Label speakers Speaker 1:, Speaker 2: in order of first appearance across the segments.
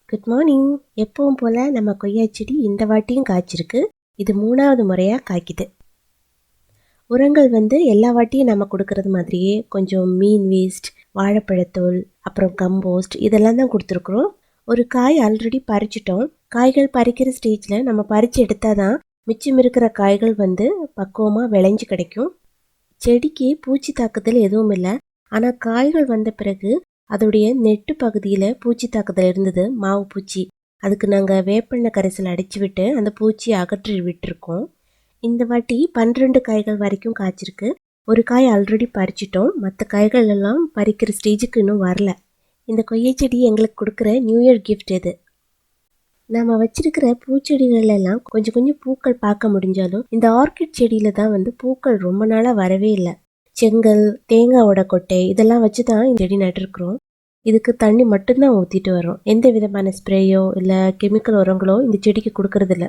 Speaker 1: Good morning. எப்பவும் போல நம்ம கொய்யா செடி இந்த வாட்டியும் காய்ச்சிருக்கு. இது 3வது முறையாக காய்க்குது. உரங்கள் எல்லா வாட்டியும் நம்ம கொடுக்கறது மாதிரியே கொஞ்சம் மீன் வேஸ்ட், வாழைப்பழத்தோல், அப்புறம் கம்போஸ்ட் இதெல்லாம் தான் கொடுத்துருக்குறோம். ஒரு காய் ஆல்ரெடி பறிச்சிட்டோம். காய்கள் பறிக்கிற ஸ்டேஜில் நம்ம பறித்து எடுத்தால் தான் மிச்சம் இருக்கிற காய்கள் பக்குவமாக விளைஞ்சு கிடைக்கும். செடிக்கு பூச்சி தாக்குதல் எதுவும் இல்லை. ஆனால் காய்கள் வந்த பிறகு அதோடைய நெட்டு பகுதியில் பூச்சி தாக்குதல் இருந்தது, மாவு பூச்சி. அதுக்கு நாங்கள் வேப்பெண்ணெய் கரைசல் அடித்து விட்டு அந்த பூச்சியை அகற்றி விட்டுருக்கோம். இந்த வாட்டி 12 காய்கள் வரைக்கும் காய்ச்சிருக்கு. ஒரு காய் ஆல்ரெடி பறிச்சிட்டோம். மற்ற காய்கள் எல்லாம் பறிக்கிற ஸ்டேஜுக்கு இன்னும் வரல. இந்த கொய்யா செடி எங்களுக்கு கொடுக்குற நியூ இயர் கிஃப்ட் இது. நம்ம வச்சிருக்கிற பூச்செடிகள் எல்லாம் கொஞ்சம் கொஞ்சம் பூக்கள் பார்க்க முடிஞ்சாலும் இந்த ஆர்கிட் செடியில தான் பூக்கள் ரொம்ப நாளாக வரவே இல்லை. செங்கல், தேங்காவோட கொட்டை இதெல்லாம் வச்சு தான் இந்த செடி நட்டுருக்குறோம். இதுக்கு தண்ணி மட்டும்தான் ஊற்றிட்டு வரோம். எந்த விதமான ஸ்ப்ரேயோ இல்லை கெமிக்கல் உரங்களோ இந்த செடிக்கு கொடுக்கறதில்ல.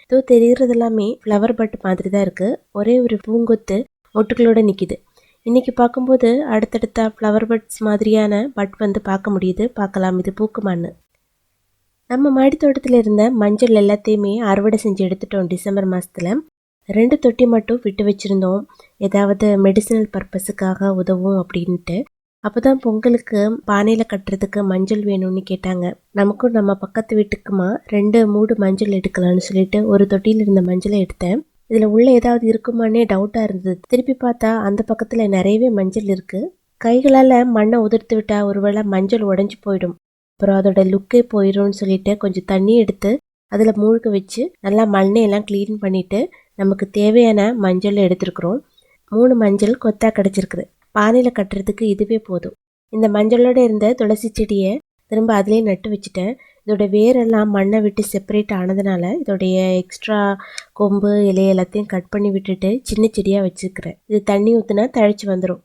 Speaker 1: இதோ தெரிகிறது எல்லாமே ஃப்ளவர் பட் மாதிரி தான் இருக்குது. ஒரே ஒரு பூங்கொத்து மொட்டுகளோடு நிற்கிது. இன்றைக்கி பார்க்கும்போது அடுத்தடுத்த ஃப்ளவர் பட்ஸ் மாதிரியான பட் பார்க்க முடியுது. பார்க்கலாம் இது பூக்குமான்னு. நம்ம மாடி தோட்டத்தில் இருந்த மஞ்சள் எல்லாத்தையுமே அறுவடை செஞ்சு எடுத்துட்டோம். டிசம்பர் மாதத்தில் 2 தொட்டி மட்டும் விட்டு வச்சுருந்தோம், ஏதாவது மெடிசினல் பர்பஸுக்காக உதவும் அப்படின்ட்டு. அப்போ தான் பொங்கலுக்கு பானையில் கட்டுறதுக்கு மஞ்சள் வேணும்னு கேட்டாங்க. நமக்கும் நம்ம பக்கத்து வீட்டுக்குமா 2 மூடு மஞ்சள் எடுக்கலாம்னு சொல்லிட்டு ஒரு தொட்டியில் இருந்த மஞ்சளை எடுத்தேன். இதில் உள்ள ஏதாவது இருக்குமானே டவுட்டாக இருந்தது. திருப்பி பார்த்தா அந்த பக்கத்தில் நிறையவே மஞ்சள் இருக்குது. கைகளால் மண்ணை உதிர்த்து விட்டால் ஒருவேளை மஞ்சள் உடஞ்சி போயிடும், அப்புறம் அதோட லுக்கே போயிடும்னு சொல்லிட்டு கொஞ்சம் தண்ணி எடுத்து அதில் மூழ்க வச்சு நல்லா மண்ணையெல்லாம் க்ளீன் பண்ணிவிட்டு நமக்கு தேவையான மஞ்சள் எடுத்துருக்குறோம். 3 மஞ்சள் கொத்தா கிடச்சிருக்குது. பானையில் கட்டுறதுக்கு இதுவே போதும். இந்த மஞ்சளோட இருந்த துளசி செடியை திரும்ப அதிலே நட்டு வச்சுட்டேன். இதோட வேரெல்லாம் மண்ணை விட்டு செப்பரேட் ஆனதுனால இதோடைய எக்ஸ்ட்ரா கொம்பு இலை எல்லாத்தையும் கட் பண்ணி விட்டுட்டு சின்ன செடியாக வச்சுருக்கிறேன். இது தண்ணி ஊற்றுனா தழைச்சி வந்துடும்.